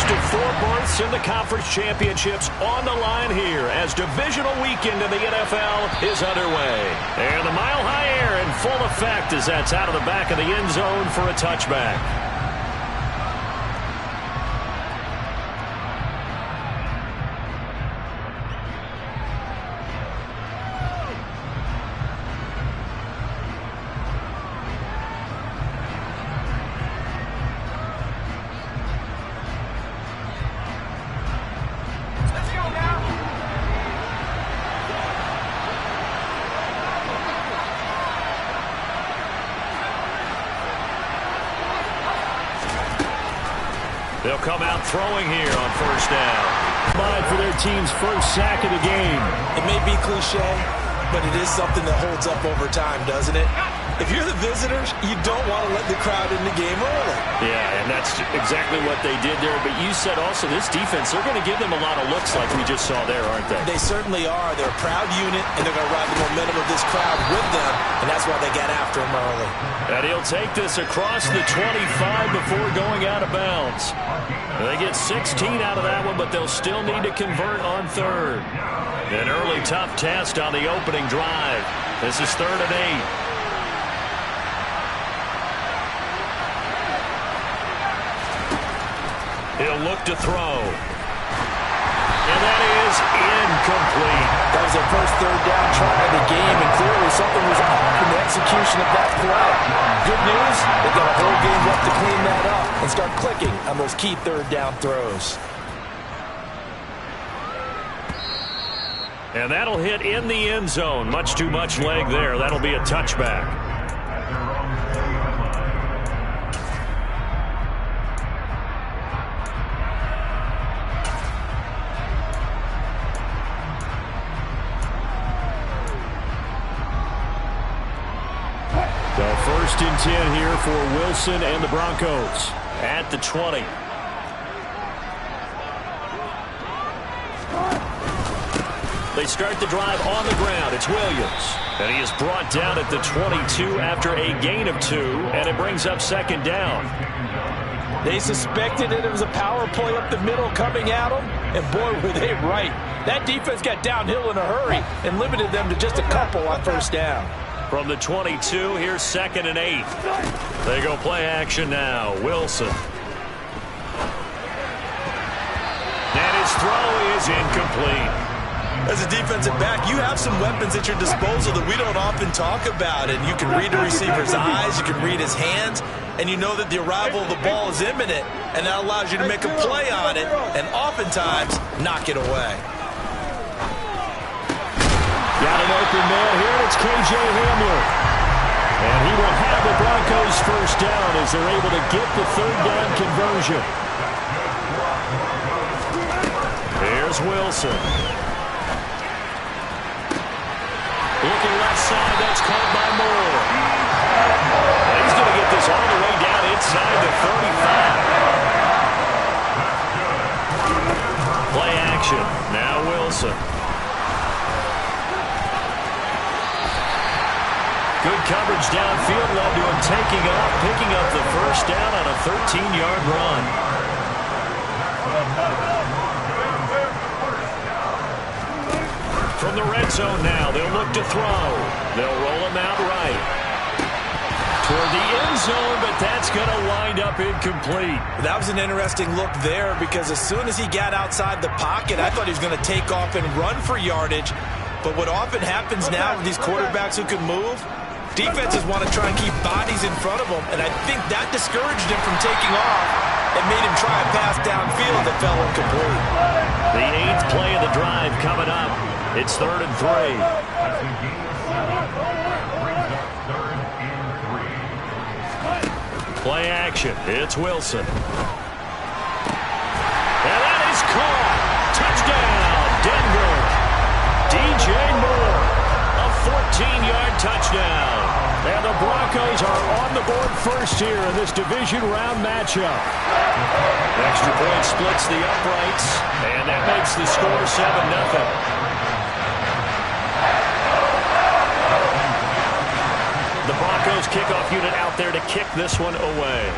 First of 4 berths in the conference championships on the line here as divisional weekend in the NFL is underway. And the mile-high air in full effect as that's out of the back of the end zone for a touchback. They'll come out throwing here on first down. For their team's first sack of the game. It may be cliche, but it is something that holds up over time, doesn't it? If you're the visitors, you don't want to let the crowd in the game early. Yeah, and that's exactly what they did there. But you said also this defense, they're going to give them a lot of looks like we just saw there, aren't they? They certainly are. They're a proud unit, and they're going to ride the momentum of this crowd with them, and that's why they got after him early. And he'll take this across the 25 before going out of bounds. They get 16 out of that one, but they'll still need to convert on third. An early tough test on the opening drive. This is 3rd and 8. He'll look to throw. And that is incomplete. That was their first 3rd down try of the game, and clearly something was off in the execution of that play. Good news, they've got a whole game left to clean that up and start clicking on those key 3rd down throws. And that'll hit in the end zone. Much too much leg there. That'll be a touchback. So 1st and 10 here for Wilson and the Broncos at the 20. They start the drive on the ground. It's Williams. And he is brought down at the 22 after a gain of 2, and it brings up 2nd down. They suspected it was a power play up the middle coming at them, and boy, were they right. That defense got downhill in a hurry and limited them to just a couple on 1st down. From the 22, here's 2nd and 8. They go play action now. Wilson. And his throw is incomplete. As a defensive back, you have some weapons at your disposal that we don't often talk about. And you can read the receiver's eyes, you can read his hands, and you know that the arrival of the ball is imminent. And that allows you to make a play on it and oftentimes knock it away. Got an open man here, and it's K.J. Hamler. And he will have the Broncos first down as they're able to get the 3rd down conversion. Here's Wilson. Looking left side, that's caught by Moore. And he's going to get this all the way down inside the 35. Play action. Now Wilson. Good coverage downfield led to him taking off, picking up the first down on a 13-yard run. From the red zone now, they'll look to throw. They'll roll him out right. Toward the end zone, but that's going to wind up incomplete. That was an interesting look there because as soon as he got outside the pocket, I thought he was going to take off and run for yardage. But what often happens now with these quarterbacks who can move, defenses want to try and keep bodies in front of them, and I think that discouraged him from taking off and made him try a pass downfield that fell incomplete. The 8th play of the drive coming up. It's 3rd and 3. Play action. It's Wilson. And that is caught. Touchdown, Denver. DJ Moore. A 14-yard touchdown. And the Broncos are on the board first here in this division round matchup. Extra point splits the uprights, and that makes the score 7-0. The Broncos kickoff unit out there to kick this one away.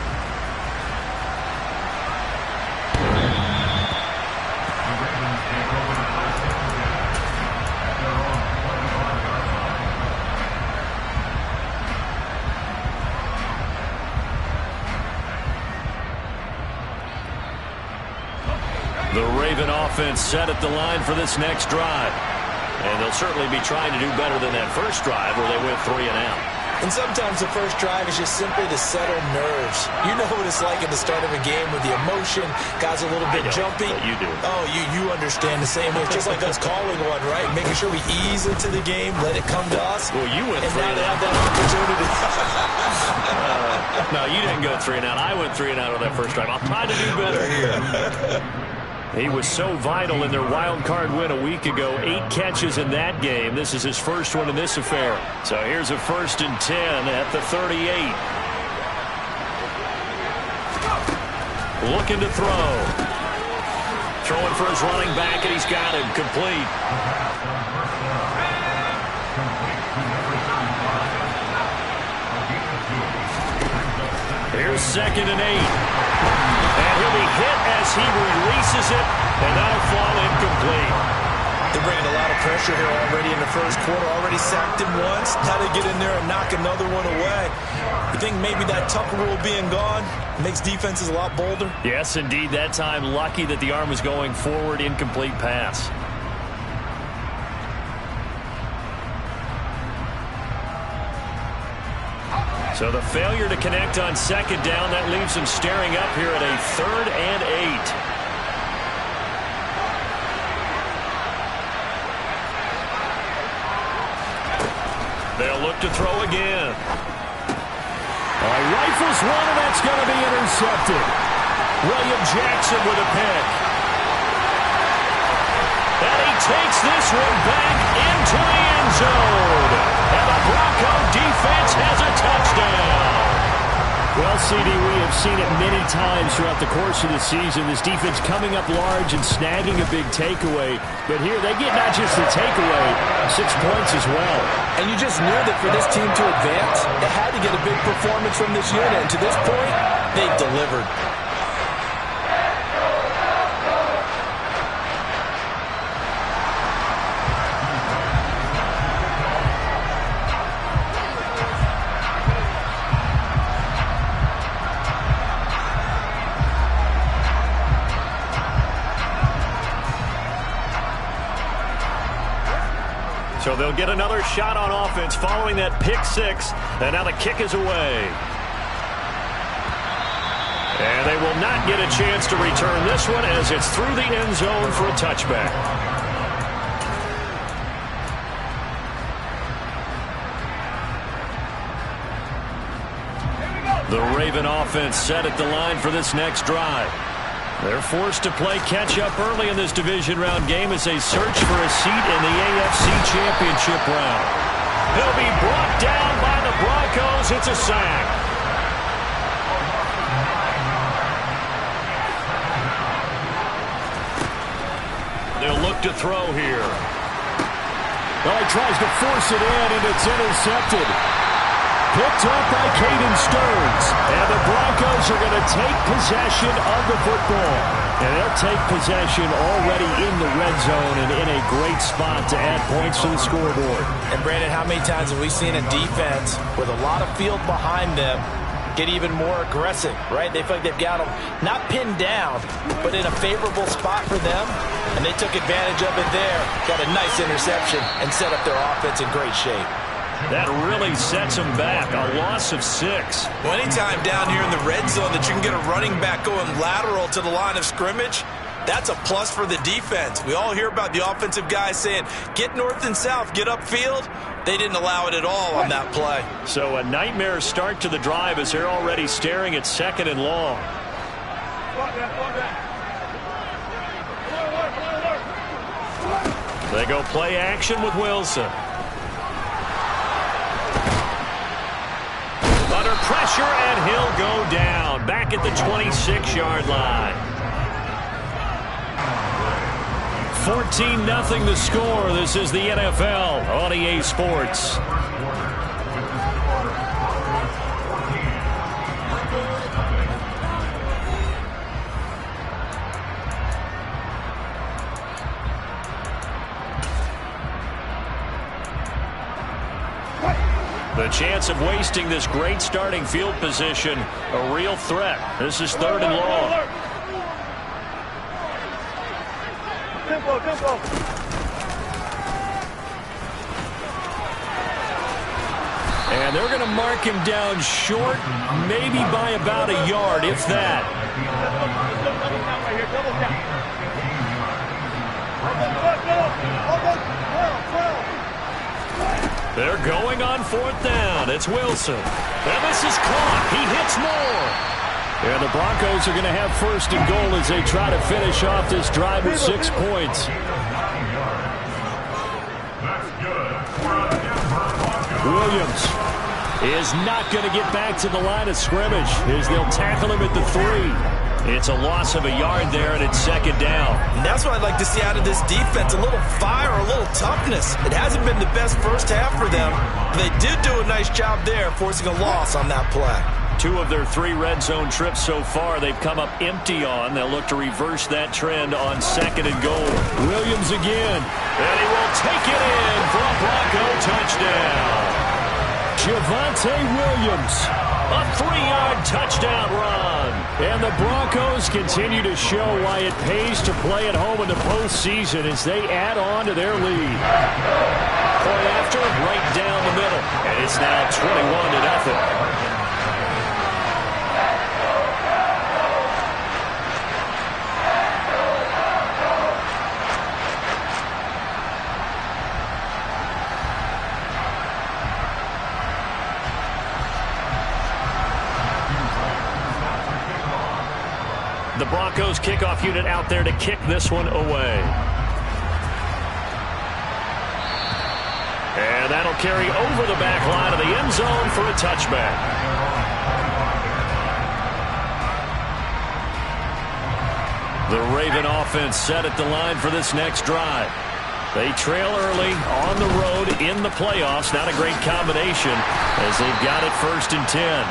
The Raven offense set at the line for this next drive. And they'll certainly be trying to do better than that first drive where they went 3 and out. And sometimes the first drive is just simply to settle nerves. You know what it's like at the start of a game with the emotion. Guys a little bit jumpy. You do. Oh, you understand the same way. It's just like us calling one, right? Making sure we ease into the game, let it come to us. Well, you went 3 and out. And now they have that opportunity. No, you didn't go 3 and out. I went 3 and out on that first drive. I'll try to do better here. He was so vital in their wild card win a week ago. 8 catches in that game. This is his first one in this affair. So here's a 1st and 10 at the 38. Looking to throw. Throwing for his running back, and he's got him complete. Here's 2nd and 8. And he'll be hit as he releases it, and that'll fall incomplete. They're bringing a lot of pressure here already in the first quarter. Already sacked him once. Now they get in there and knock another one away. You think maybe that Tucker rule being gone makes defenses a lot bolder? Yes, indeed. That time, lucky that the arm was going forward, incomplete pass. So the failure to connect on 2nd down, that leaves him staring up here at a 3rd and 8. They'll look to throw again. Rifles one, and that's going to be intercepted. William Jackson with a pick. And he takes this one back into the end zone. And the Bronco defense has a touchdown. Well, CD, we have seen it many times throughout the course of the season. This defense coming up large and snagging a big takeaway. But here they get not just the takeaway, 6 points as well. And you just knew that for this team to advance, they had to get a big performance from this unit. And to this point, they've delivered. So they'll get another shot on offense following that pick 6. And now the kick is away. And they will not get a chance to return this one as it's through the end zone for a touchback. The Raven offense set at the line for this next drive. They're forced to play catch-up early in this division round game as they search for a seat in the AFC Championship round. He'll be brought down by the Broncos. It's a sack. They'll look to throw here. Well, he tries to force it in, and it's intercepted. Picked up by Caden Stearns. And the Broncos are going to take possession of the football. And they'll take possession already in the red zone and in a great spot to add points to the scoreboard. And, Brandon, how many times have we seen a defense with a lot of field behind them get even more aggressive, right? They feel like they've got them not pinned down, but in a favorable spot for them. And they took advantage of it there. Got a nice interception and set up their offense in great shape. That really sets them back. A loss of 6. Well, anytime down here in the red zone that you can get a running back going lateral to the line of scrimmage, that's a plus for the defense. We all hear about the offensive guys saying, get north and south, get upfield. They didn't allow it at all on that play. So a nightmare start to the drive as they're already staring at 2nd and long. They go play action with Wilson. Under pressure, and he'll go down. Back at the 26-yard line. 14-0 the score. This is the NFL on EA Sports. The chance of wasting this great starting field position, a real threat. This is 3rd and long. And they're going to mark him down short, maybe by about a yard, if that. They're going on 4th down. It's Wilson. And this is caught. He hits more. And the Broncos are going to have 1st and goal as they try to finish off this drive with 6 points. Williams is not going to get back to the line of scrimmage as they'll tackle him at the 3. It's a loss of a yard there, and it's 2nd down. And that's what I'd like to see out of this defense, a little fire, a little toughness. It hasn't been the best first half for them. They did do a nice job there, forcing a loss on that play. 2 of their 3 red zone trips so far they've come up empty on. They'll look to reverse that trend on 2nd and goal. Williams again, and he will take it in for a Bronco touchdown. Javonte Williams, a 3-yard touchdown run. And the Broncos continue to show why it pays to play at home in the postseason as they add on to their lead. Point after, right down the middle. And it's now 21-0. The Broncos kickoff unit out there to kick this one away. And that'll carry over the back line of the end zone for a touchback. The Raven offense set at the line for this next drive. They trail early on the road in the playoffs. Not a great combination as they've got it 1st and 10.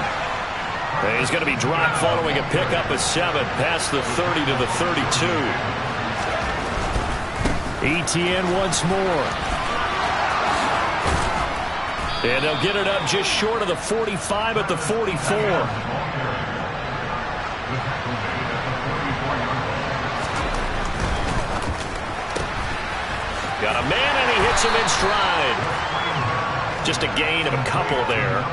He's going to be dropped following a pickup of 7 past the 30 to the 32. ETN once more. And they'll get it up just short of the 45 at the 44. Got a man, and he hits him in stride. Just a gain of a couple there.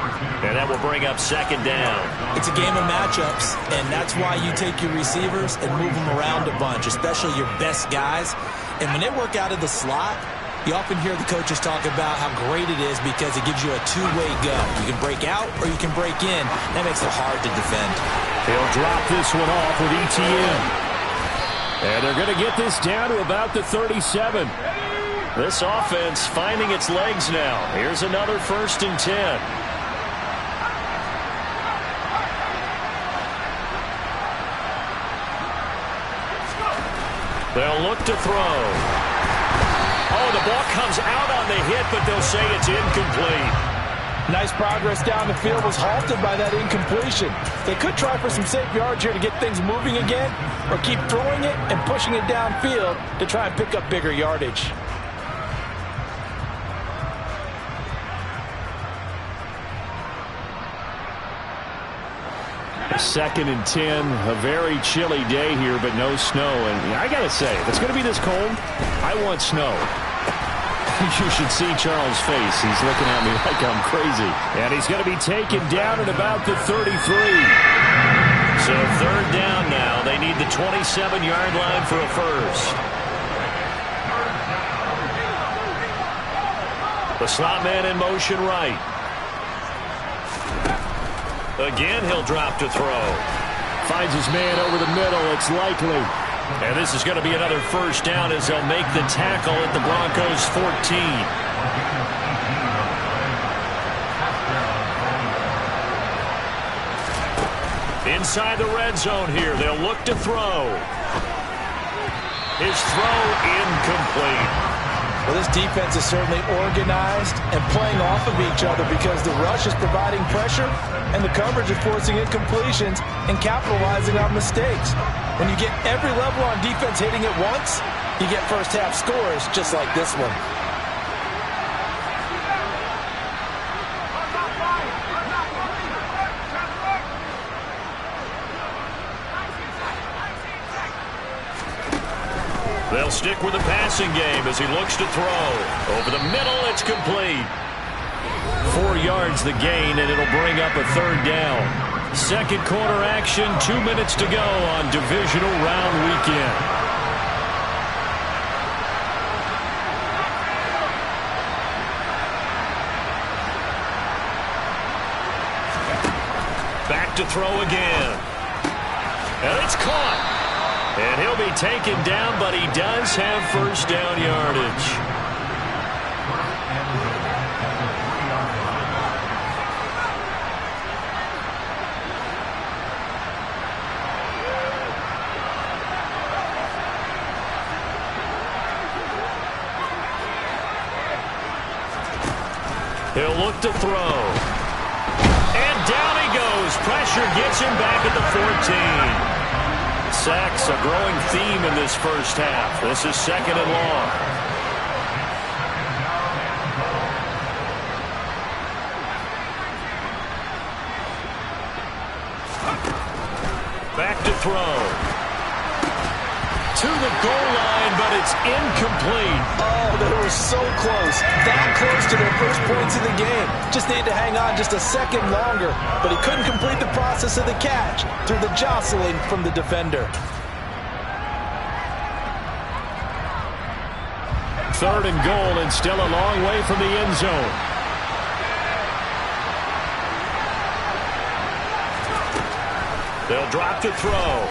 And that will bring up 2nd down. It's a game of matchups, and that's why you take your receivers and move them around a bunch, especially your best guys. And when they work out of the slot, you often hear the coaches talk about how great it is because it gives you a two-way go. You can break out or you can break in. That makes it hard to defend. He'll drop this one off with ETN. And they're going to get this down to about the 37. This offense finding its legs now. Here's another 1st and 10. They'll look to throw. Oh, the ball comes out on the hit, but they'll say it's incomplete. Nice progress down the field was halted by that incompletion. They could try for some safe yards here to get things moving again, or keep throwing it and pushing it downfield to try and pick up bigger yardage. 2nd and 10, a very chilly day here, but no snow. And I got to say, if it's going to be this cold, I want snow. You should see Charles' face. He's looking at me like I'm crazy. And he's going to be taken down at about the 33. So 3rd down now. They need the 27-yard line for a first. The slot man in motion right. Again, he'll drop to throw. Finds his man over the middle. It's likely. And this is going to be another 1st down as they'll make the tackle at the Broncos' 14. Inside the red zone here. They'll look to throw. His throw incomplete. Well, this defense is certainly organized and playing off of each other because the rush is providing pressure and the coverage is forcing incompletions and capitalizing on mistakes. When you get every level on defense hitting at once, you get first half scores just like this one. They'll stick with the passing game as he looks to throw. Over the middle, it's complete. 4 yards the gain, and it'll bring up a third down. Second quarter action, 2 minutes to go on divisional round weekend. Back to throw again. And it's caught. And he'll be taken down, but he does have first down yardage. He'll look to throw. And down he goes. Pressure gets him back at the 14. Sacks a growing theme in this first half. This is second and long. Back to throw. To the goal line, but it's incomplete. Oh, they were so close. That close to their first points in the game. Just needed to hang on just a second longer, but he couldn't complete the process of the catch through the jostling from the defender. Third and goal, and still a long way from the end zone. They'll drop to throw.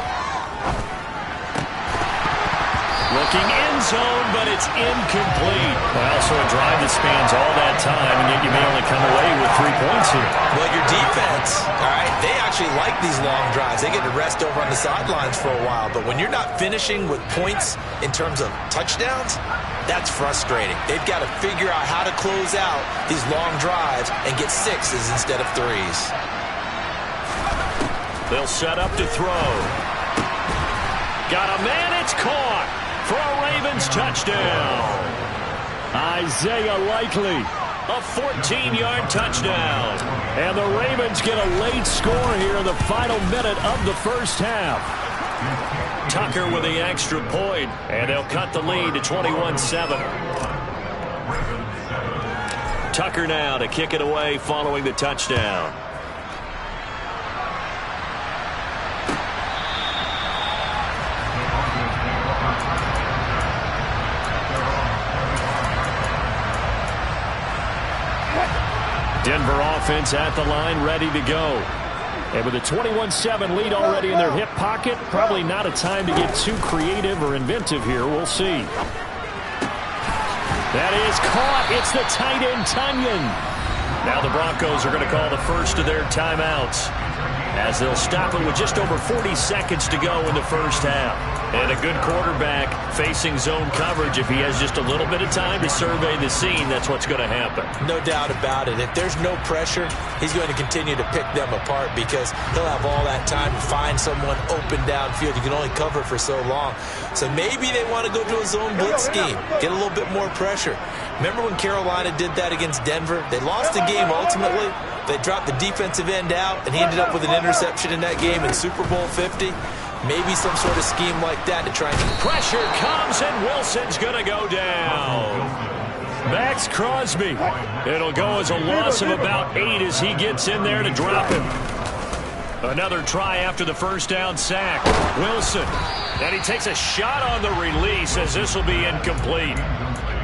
Looking end zone, but it's incomplete. Well, so a drive that spans all that time, and yet you may only come away with 3 points here. Well, your defense, all right, they actually like these long drives. They get to rest over on the sidelines for a while. But when you're not finishing with points in terms of touchdowns, that's frustrating. They've got to figure out how to close out these long drives and get 6s instead of 3s. They'll set up to throw. Got a man, it's caught. For a Ravens touchdown. Isaiah Likely. A 14-yard touchdown. And the Ravens get a late score here in the final minute of the first half. Tucker with the extra point, and they'll cut the lead to 21-7. Tucker now to kick it away following the touchdown. Denver offense at the line, ready to go. And with a 21-7 lead already in their hip pocket, probably not a time to get too creative or inventive here. We'll see. That is caught. It's the tight end, Tunyon. Now the Broncos are going to call the first of their timeouts, as they'll stop it with just over 40 seconds to go in the first half. And a good quarterback facing zone coverage, if he has just a little bit of time to survey the scene, that's what's going to happen. No doubt about it. If there's no pressure, he's going to continue to pick them apart because he'll have all that time to find someone open downfield. You can only cover for so long. So maybe they want to go to a zone blitz scheme, get a little bit more pressure. Remember when Carolina did that against Denver? They lost the game ultimately. They dropped the defensive end out, and he ended up with an interception in that game in Super Bowl 50. Maybe some sort of scheme like that to try and... Pressure comes, and Wilson's going to go down. Max Crosby. It'll go as a loss of about 8 as he gets in there to drop him. Another try after the first down sack. Wilson. And he takes a shot on the release as this will be incomplete.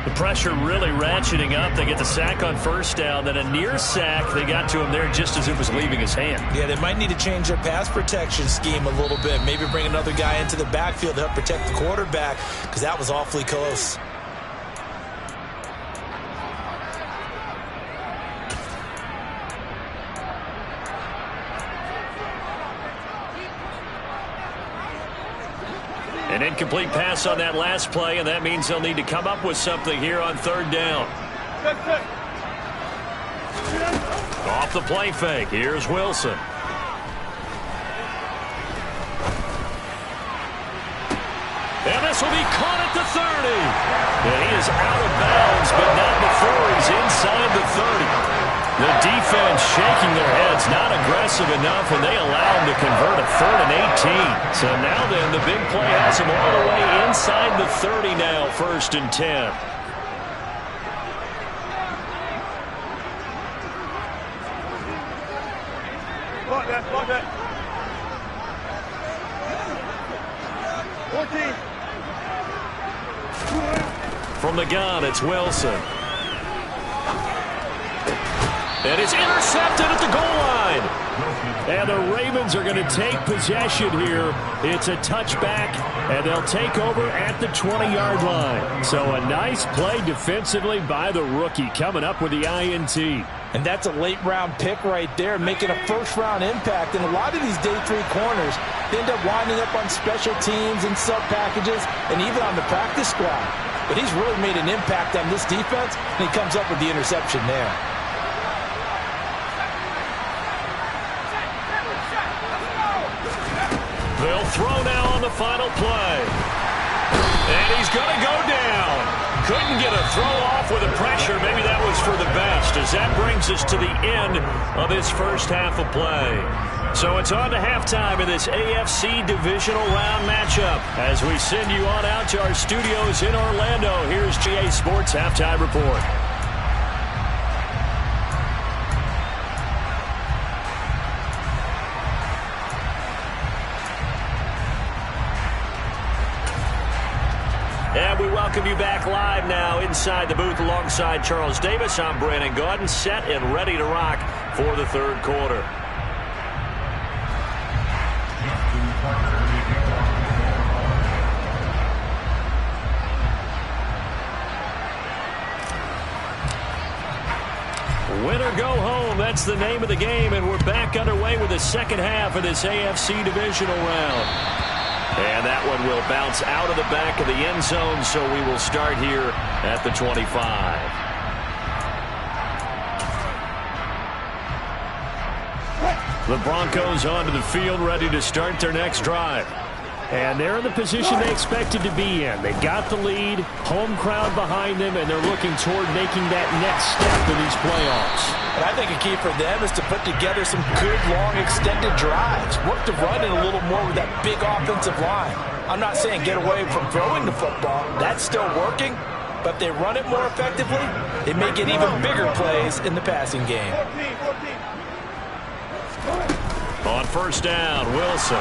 The pressure really ratcheting up. They get the sack on first down, then a near sack. They got to him there just as it was leaving his hand. Yeah, they might need to change their pass protection scheme a little bit. Maybe bring another guy into the backfield to help protect the quarterback, because that was awfully close. An incomplete pass on that last play, and that means they'll need to come up with something here on third down. Off the play fake. Here's Wilson. And this will be caught at the 30. And he is out of bounds, but not before he's inside the 30. The defense shaking their heads, not aggressive enough, and they allow them to convert a 3rd and 18. So now then, the big play has them all the way inside the 30 now, 1st and 10. Block that. 14. From the gun, it's Wilson. And it's intercepted at the goal line. And the Ravens are going to take possession here. It's a touchback, and they'll take over at the 20-yard line. So a nice play defensively by the rookie, coming up with the INT. And that's a late-round pick right there, making a first-round impact. And a lot of these day 3 corners, they end up winding up on special teams and sub-packages and even on the practice squad. But he's really made an impact on this defense, and he comes up with the interception there. They'll throw now on the final play. And he's going to go down. Couldn't get a throw off with the pressure. Maybe that was for the best, as that brings us to the end of this first half of play. So it's on to halftime in this AFC divisional round matchup. As we send you on out to our studios in Orlando, here's GA Sports Halftime Report. And we welcome you back live now inside the booth alongside Charles Davis. I'm Brandon Gaudin, set and ready to rock for the 3rd quarter. Win or go home, that's the name of the game, and we're back underway with the second half of this AFC divisional round. And that one will bounce out of the back of the end zone, so we will start here at the 25. The Broncos onto the field, ready to start their next drive. And they're in the position they expected to be in. They got the lead, home crowd behind them, and they're looking toward making that next step in these playoffs. And I think a key for them is to put together some good, long, extended drives. Work to run it a little more with that big offensive line. I'm not saying get away from throwing the football. That's still working. But if they run it more effectively, they may get even bigger plays in the passing game. On first down, Wilson.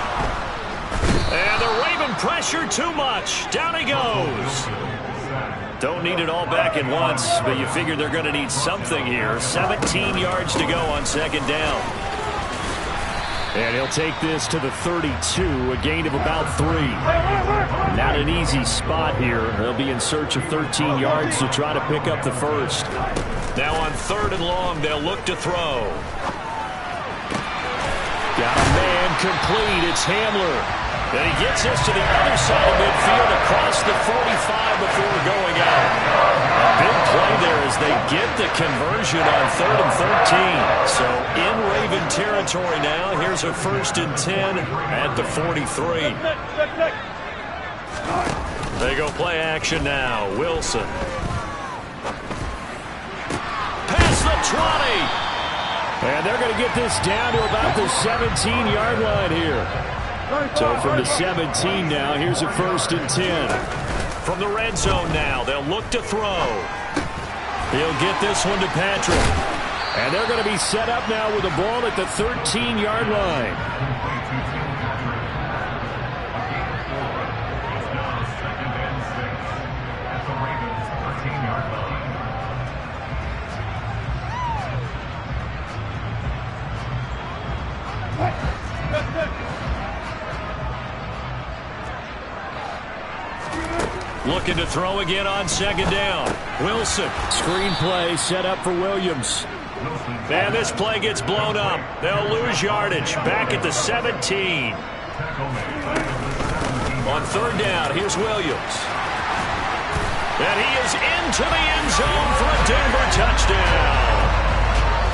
And the Raven pressure too much. Down he goes. Don't need it all back at once, but you figure they're going to need something here. 17 yards to go on 2nd down. And he'll take this to the 32, a gain of about 3. Not an easy spot here. They'll be in search of 13 yards to try to pick up the first. Now on 3rd and long, they'll look to throw. Got a man complete. It's Hamler. And he gets this to the other side of midfield across the 45 before going out. A big play there as they get the conversion on 3rd and 13. So in Raven territory now. Here's a 1st and 10 at the 43. They go play action now. Wilson. Past the 20. And they're going to get this down to about the 17-yard line here. So from the 17 now, here's a 1st and 10. From the red zone now, they'll look to throw. He'll get this one to Patrick. And they're going to be set up now with the ball at the 13-yard line. Looking to throw again on 2nd down. Wilson. Screen play set up for Williams. And this play gets blown up. They'll lose yardage. Back at the 17. On 3rd down, here's Williams. And he is into the end zone for a Denver touchdown.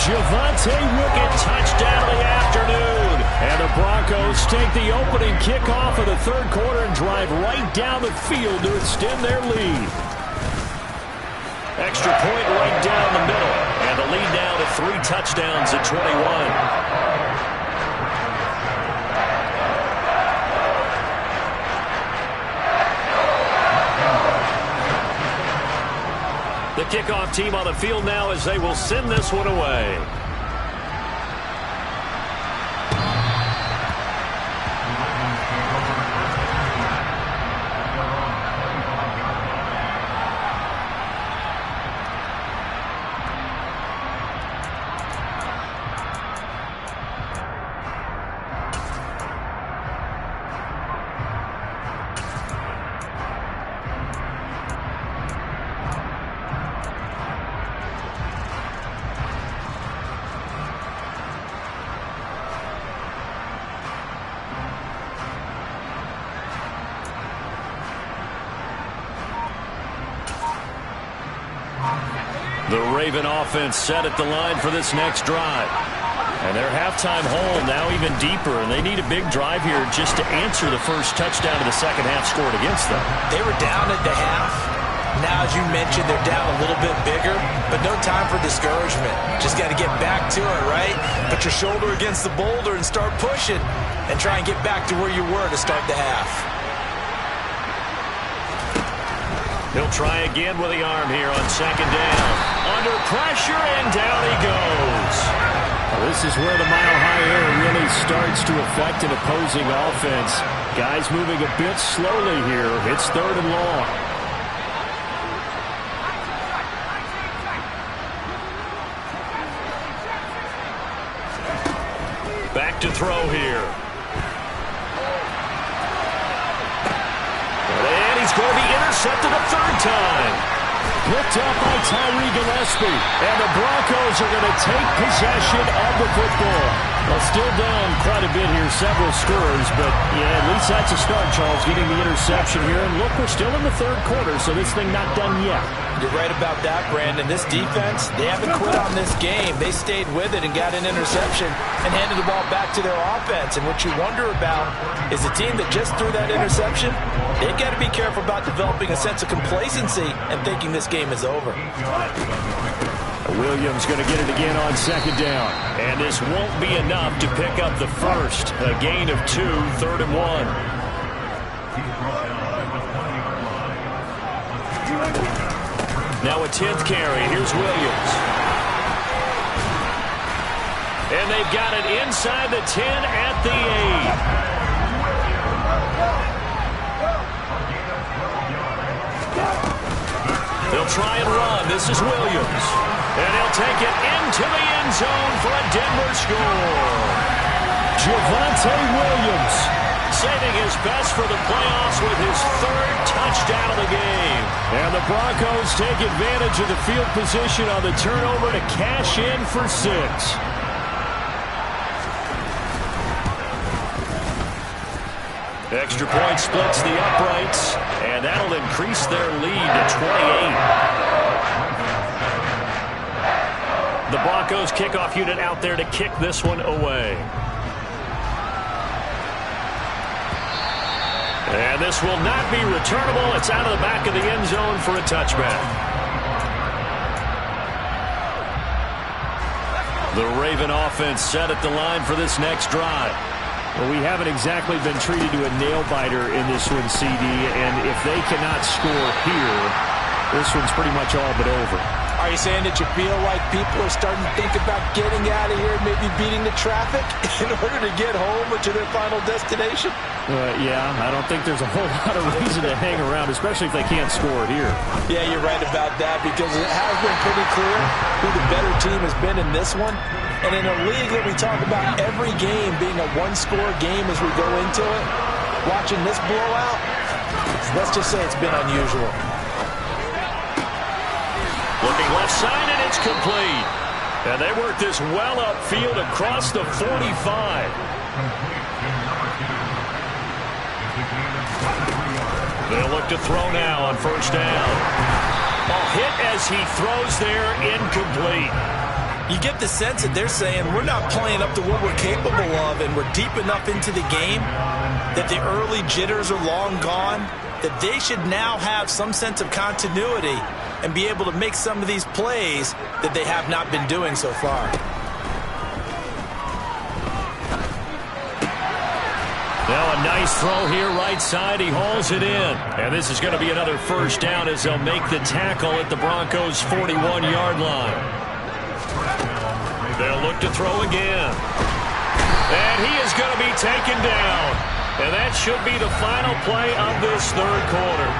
Javonte Wickett, touchdown of the afternoon. And the Broncos take the opening kickoff of the 3rd quarter and drive right down the field to extend their lead. Extra point right down the middle. And the lead now to 3 touchdowns at 21. The kickoff team on the field now as they will send this one away. The Raven offense set at the line for this next drive. And their halftime hole now even deeper, and they need a big drive here just to answer the first touchdown of the second half scored against them. They were down at the half. Now, as you mentioned, they're down a little bit bigger, but no time for discouragement. Just got to get back to it, right? Put your shoulder against the boulder and start pushing and try and get back to where you were to start the half. He'll try again with the arm here on second down. Under pressure, and down he goes. Well, this is where the mile-high air really starts to affect an opposing offense. Guys moving a bit slowly here. It's 3rd and long. Back to throw here. And he's going to be intercepted a 3rd time. Picked up by Tyree Gillespie. And the Broncos are going to take possession of the football. Well, still down quite a bit here, several scores, but yeah, at least that's a start, Charles, getting the interception here. And look, we're still in the 3rd quarter, so this thing not done yet. You're right about that, Brandon. This defense, they haven't quit on this game. They stayed with it and got an interception and handed the ball back to their offense. And what you wonder about is the team that just threw that interception, they've got to be careful about developing a sense of complacency and thinking this game is over. Williams going to get it again on second down. And this won't be enough to pick up the first. A gain of 2, 3rd and 1. Now a 10th carry. Here's Williams. And they've got it inside the 10 at the 8. They'll try and run. This is Williams. And he'll take it into the end zone for a Denver score. Javonte Williams saving his best for the playoffs with his 3rd touchdown of the game. And the Broncos take advantage of the field position on the turnover to cash in for 6. Extra point splits the uprights, and that'll increase their lead to 28. The Broncos kickoff unit out there to kick this one away. And this will not be returnable. It's out of the back of the end zone for a touchback. The Raven offense set at the line for this next drive. Well, we haven't exactly been treated to a nail-biter in this one, CD, and if they cannot score here, this one's pretty much all but over. Are you saying that you feel like people are starting to think about getting out of here and maybe beating the traffic in order to get home or to their final destination? Yeah, I don't think there's a whole lot of reason to hang around, especially if they can't score here. Yeah, you're right about that because it has been pretty clear who the better team has been in this one. And in a league that we talk about every game being a one-score game as we go into it, watching this blowout, let's just say it's been unusual. Looking left side, and it's complete. And they work this well upfield across the 45. They'll look to throw now on first down. A hit as he throws there, incomplete. You get the sense that they're saying we're not playing up to what we're capable of, and we're deep enough into the game that the early jitters are long gone, that they should now have some sense of continuity and be able to make some of these plays that they have not been doing so far. Now a nice throw here right side. He hauls it in. And this is going to be another first down as they'll make the tackle at the Broncos' 41-yard line. They'll look to throw again. And he is going to be taken down. And that should be the final play of this third quarter.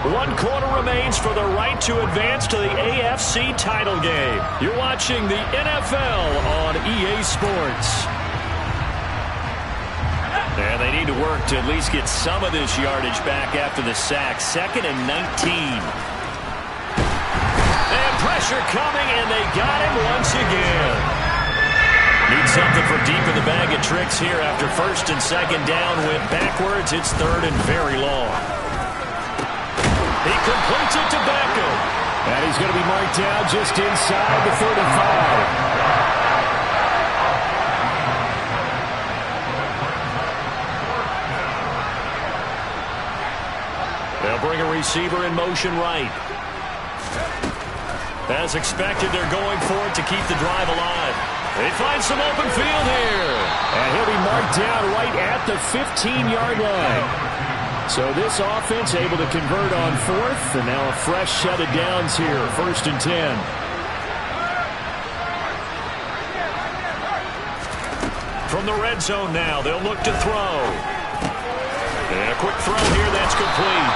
1 quarter remains for the right to advance to the AFC title game. You're watching the NFL on EA Sports. And they need to work to at least get some of this yardage back after the sack. 2nd and 19. And pressure coming, and they got him once again. Need something from deep in the bag of tricks here after 1st and 2nd down. Went backwards. It's 3rd and very long. He completes it to Beckham. And he's going to be marked down just inside the 35. They'll bring a receiver in motion right. As expected, they're going for it to keep the drive alive. They find some open field here. And he'll be marked down right at the 15-yard line. So this offense able to convert on 4th, and now a fresh set of downs here, 1st and 10. From the red zone now, they'll look to throw. And a quick throw here, that's complete.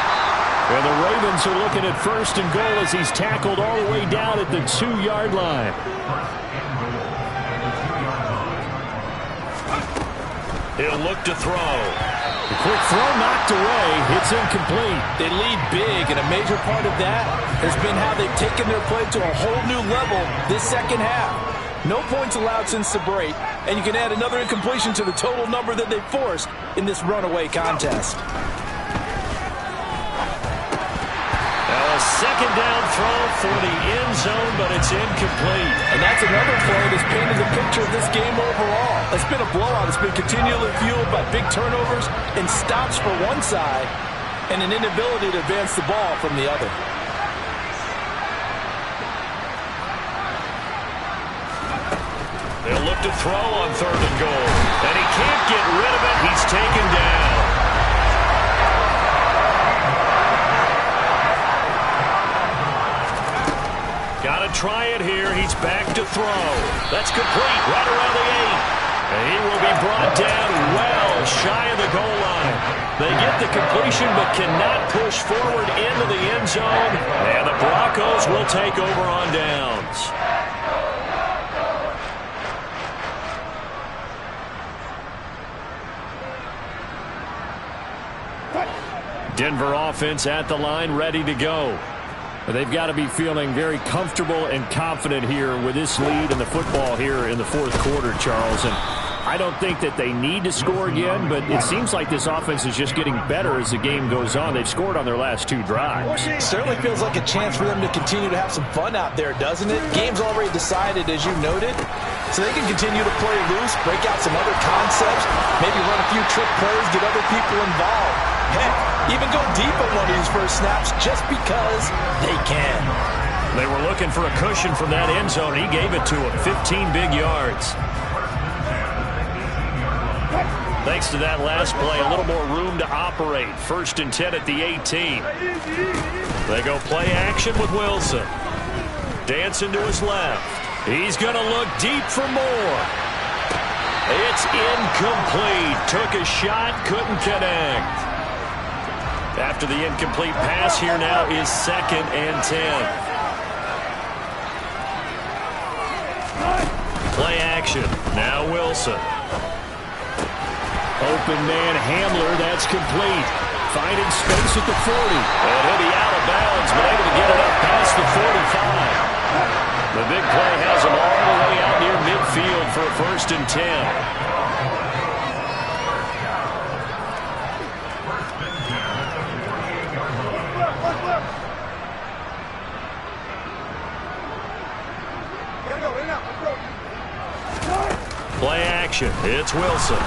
And the Ravens are looking at 1st and goal as he's tackled all the way down at the 2-yard line. He'll look to throw. The quick throw knocked away. It's incomplete. They lead big, and a major part of that has been how they've taken their play to a whole new level this second half. No points allowed since the break, and you can add another incompletion to the total number that they forced in this runaway contest. Now a 2nd down throw for the end zone, but it's incomplete. And that's another play that's painted the picture of this game overall. It's been a blowout. It's been continually fueled by big turnovers and stops for one side and an inability to advance the ball from the other. They'll look to throw on 3rd and goal. And he can't get rid of it. He's taken down. Got to try it here. He's back to throw. That's complete right around the 8. And he will be brought down well shy of the goal line. They get the completion but cannot push forward into the end zone. And the Broncos will take over on downs. Denver offense at the line, ready to go. They've got to be feeling very comfortable and confident here with this lead in the football here in the 4th quarter, Charles. And I don't think that they need to score again, but it seems like this offense is just getting better as the game goes on. They've scored on their last 2 drives. It certainly feels like a chance for them to continue to have some fun out there, doesn't it? Game's already decided, as you noted, so they can continue to play loose, break out some other concepts, maybe run a few trick plays, get other people involved. Heck, even go deep on one of these first snaps just because they can. They were looking for a cushion from that end zone. He gave it to him, 15 big yards. Thanks to that last play, a little more room to operate. 1st and 10 at the 18. They go play action with Wilson. Dancing to his left. He's going to look deep for more. It's incomplete. Took a shot, couldn't connect. After the incomplete pass, here now is 2nd and 10. Play action. Now Wilson. Open man Hamler, that's complete. Finding space at the 40. And he'll be out of bounds, but able to get it up past the 45. The big play has him all the way out near midfield for a 1st and 10. Play action. It's Wilson.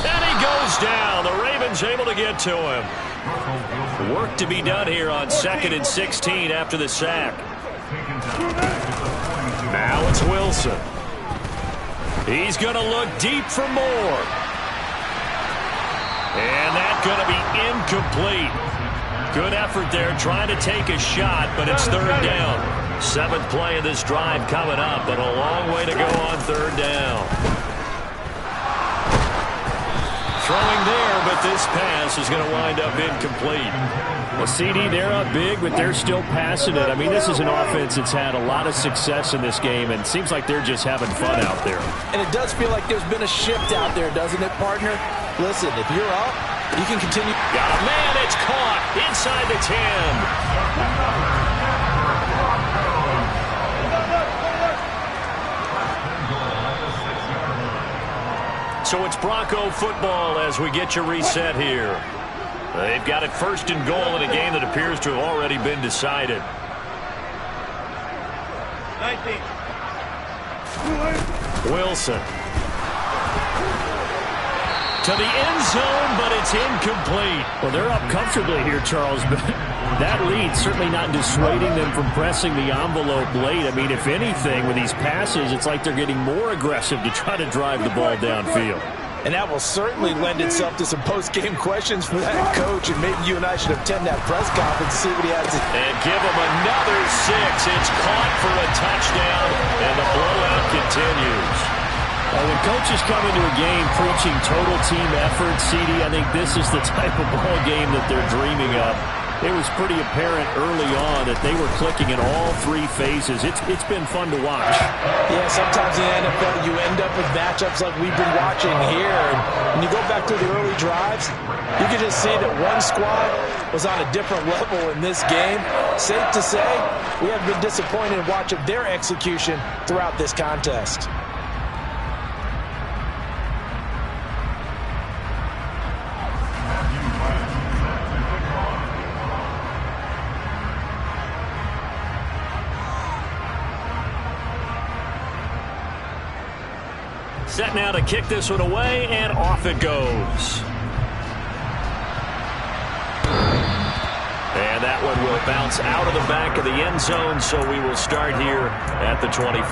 And he goes down. The Ravens Madden's able to get to him. Work to be done here on 2nd and 16 after the sack. Now it's Wilson. He's going to look deep for more. And that's going to be incomplete. Good effort there trying to take a shot, but it's 3rd down. 7th play of this drive coming up, but a long way to go on 3rd down. Throwing there, but this pass is going to wind up incomplete. Well, CD, they're up big, but they're still passing it. I mean, this is an offense that's had a lot of success in this game, and it seems like they're just having fun out there. And it does feel like there's been a shift out there, doesn't it, partner? Listen, if you're up, you can continue. Got a man, it's caught inside the 10. So it's Bronco football as we get you reset here. They've got it 1st and goal in a game that appears to have already been decided. 19. Wilson. To the end zone, but it's incomplete. Well, they're up comfortably here, Charles, but that lead certainly not dissuading them from pressing the envelope late. I mean, if anything, with these passes, it's like they're getting more aggressive to try to drive the ball downfield. And that will certainly lend itself to some post-game questions for that coach, and maybe you and I should attend that press conference to see what he has to say. And give him another 6. It's caught for a touchdown, and the blowout continues. When coaches come into a game preaching total team effort, CD, I think this is the type of ball game that they're dreaming of. It was pretty apparent early on that they were clicking in all 3 phases. It's been fun to watch. Yeah, sometimes in the NFL you end up with matchups like we've been watching here. And when you go back to the early drives, you can just see that one squad was on a different level in this game. Safe to say, we have been disappointed in watching their execution throughout this contest. Set now to kick this one away, and off it goes. And that one will bounce out of the back of the end zone, so we will start here at the 25.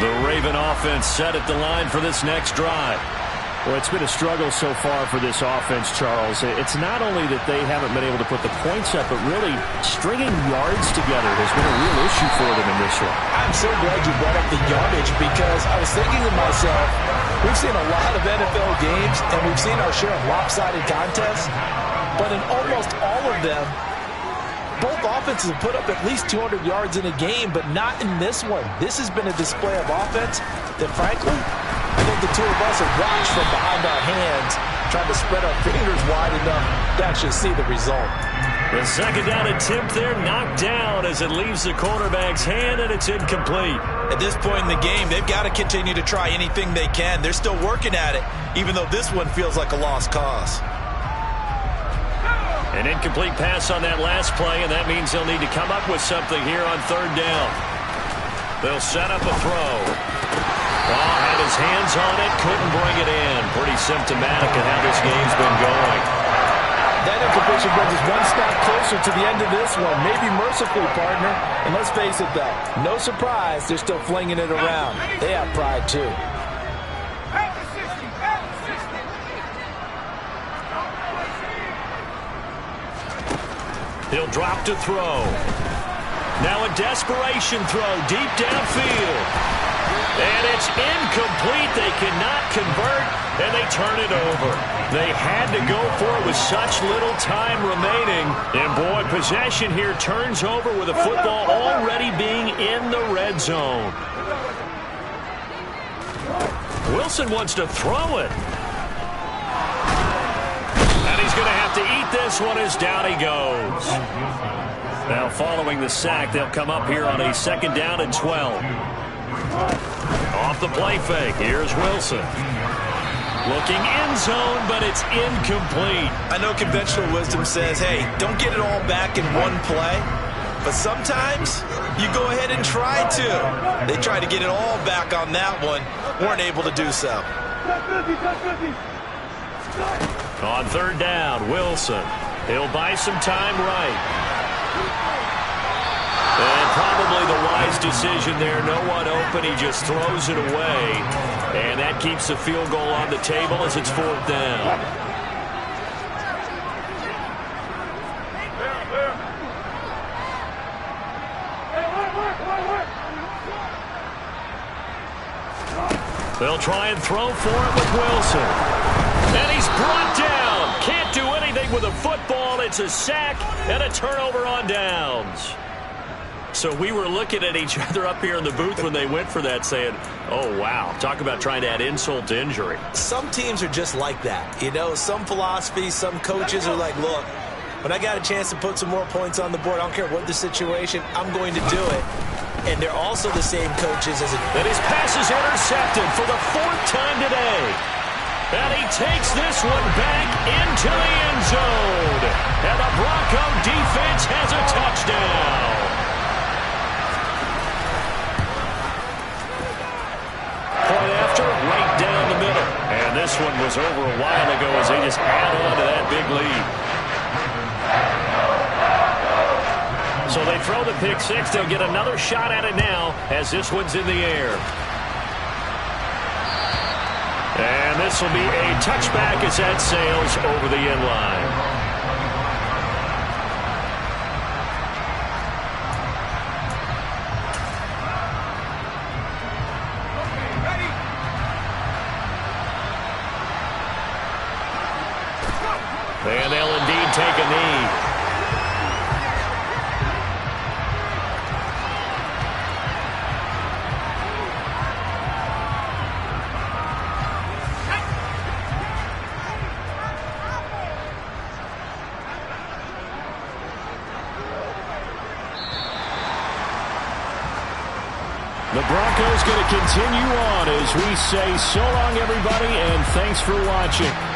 The Raven offense set at the line for this next drive. Well, it's been a struggle so far for this offense, Charles. It's not only that they haven't been able to put the points up, but really stringing yards together has been a real issue for them in this one. I'm so glad you brought up the yardage, because I was thinking to myself, we've seen a lot of NFL games, and we've seen our share of lopsided contests, but in almost all of them, both offenses have put up at least 200 yards in a game, but not in this one. This has been a display of offense that, frankly, I think the two of us have watched from behind our hands, trying to spread our fingers wide enough to actually see the result. The 2nd down attempt there knocked down as it leaves the quarterback's hand, and it's incomplete. At this point in the game, they've got to continue to try anything they can. They're still working at it, even though this one feels like a lost cause. An incomplete pass on that last play, and that means they'll need to come up with something here on 3rd down. They'll set up a throw. Ball had his hands on it, couldn't bring it in. Pretty symptomatic of how this game's been going. That incompletion brings us one step closer to the end of this one. Maybe mercifully, partner. And let's face it, though, no surprise they're still flinging it around. They have pride, too. He'll drop to throw. Now a desperation throw deep downfield. And it's incomplete. They cannot convert, and they turn it over. They had to go for it with such little time remaining. And, boy, possession here turns over with the football already being in the red zone. Wilson wants to throw it. And he's going to have to eat this one as down he goes. Now, following the sack, they'll come up here on a 2nd down and 12. Off the play fake, here's Wilson. Looking end zone, but it's incomplete. I know conventional wisdom says, hey, don't get it all back in one play. But sometimes you go ahead and try to. They tried to get it all back on that one, weren't able to do so. On third down, Wilson. He'll buy some time right. And probably the wise decision there. No one open. He just throws it away. And that keeps the field goal on the table as it's fourth down. They'll try and throw for it with Wilson. And he's brought down. Can't do anything with a football. It's a sack and a turnover on downs. So we were looking at each other up here in the booth when they went for that saying, oh, wow, talk about trying to add insult to injury. Some teams are just like that. You know, some philosophies, some coaches are like, look, when I got a chance to put some more points on the board, I don't care what the situation, I'm going to do it. And they're also the same coaches as a... And his pass is intercepted for the fourth time today. And he takes this one back into the end zone. And the Bronco defense has a touchdown. Point after, right down the middle. And this one was over a while ago as they just add on to that big lead. So they throw the pick six. They'll get another shot at it now as this one's in the air. And this will be a touchback as that sails over the end line. And they'll indeed take a knee. The Broncos going to continue on as we say so long, everybody, and thanks for watching.